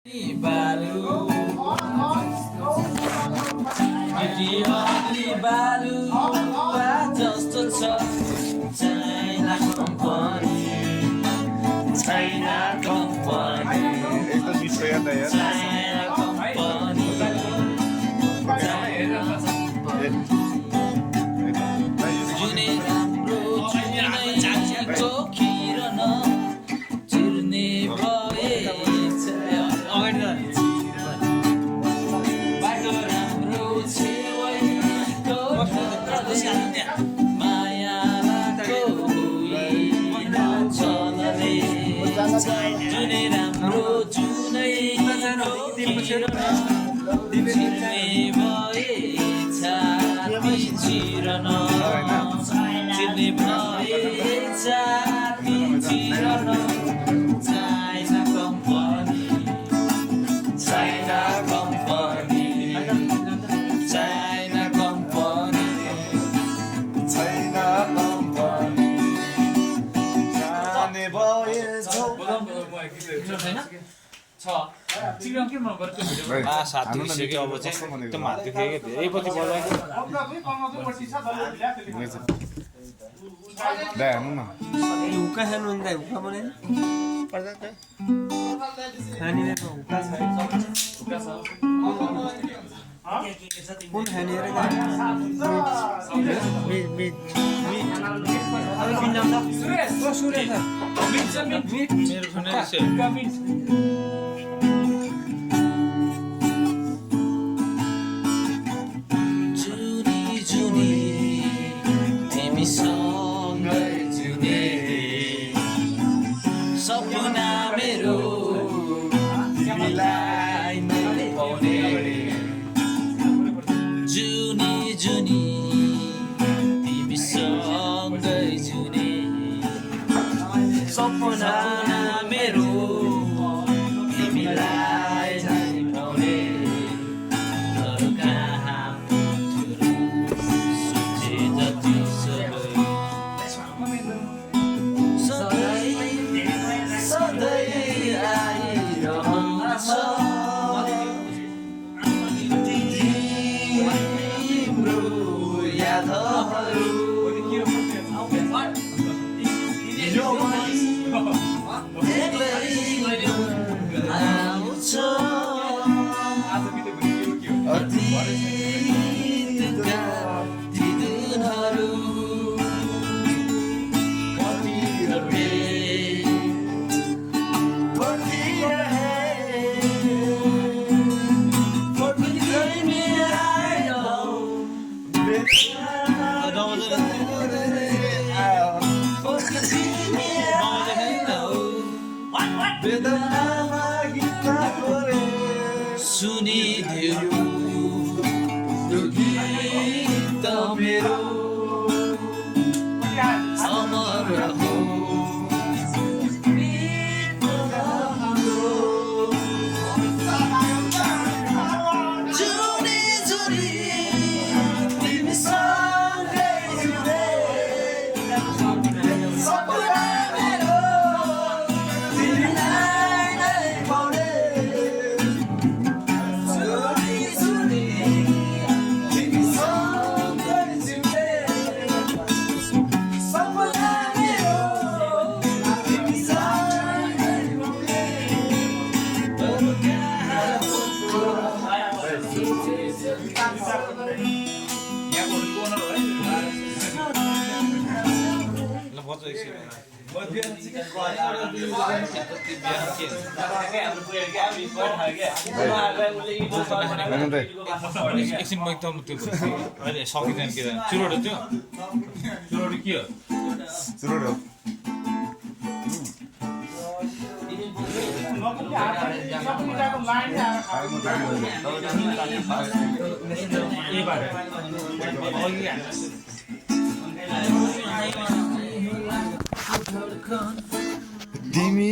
Balu, Ugly Balu, just a China company, China company, China company, June राम्रो जुनै कोकिरन चिर्ने भएछ बाटो राम्रो छेउको माया चलले जुनै राम्रो जुनै कोकिरन चिर्ने भएछ चिरन चिर्ने भएछ Chiran China company, China company, China company, China company. जाने भएछ साथी भइसक्यो अब चाहिँ एकदम हात दुख्यो क्या धेरैपट्टि बजाएको दा हेर्नु न हुक्का खानु भने त हुक्का बनाएन खाने हुक्का छ कुन खाने रे मेरो खाने सपना मेरो तिमीलाई नै पाउने जुनी जुनी तिमीसँगै जुने सपना मेरो तिमीलाई नै पाउने तर कहाँ सोचे जति सधैँ आइरहन्छ तिम्रो यादहरू आउँछ अतीतका ती दिनहरू सुनिदेऊ यो गीत मेरो अमर हो जुनी जुनी तिमीसँगै जुने सपना मेरो तिमीलाई नै पाउने एकछिन म एकदम त्यो अहिले सकिँदैन के चुरोट त्यो चुरोट के हो चुरोट हो तिमी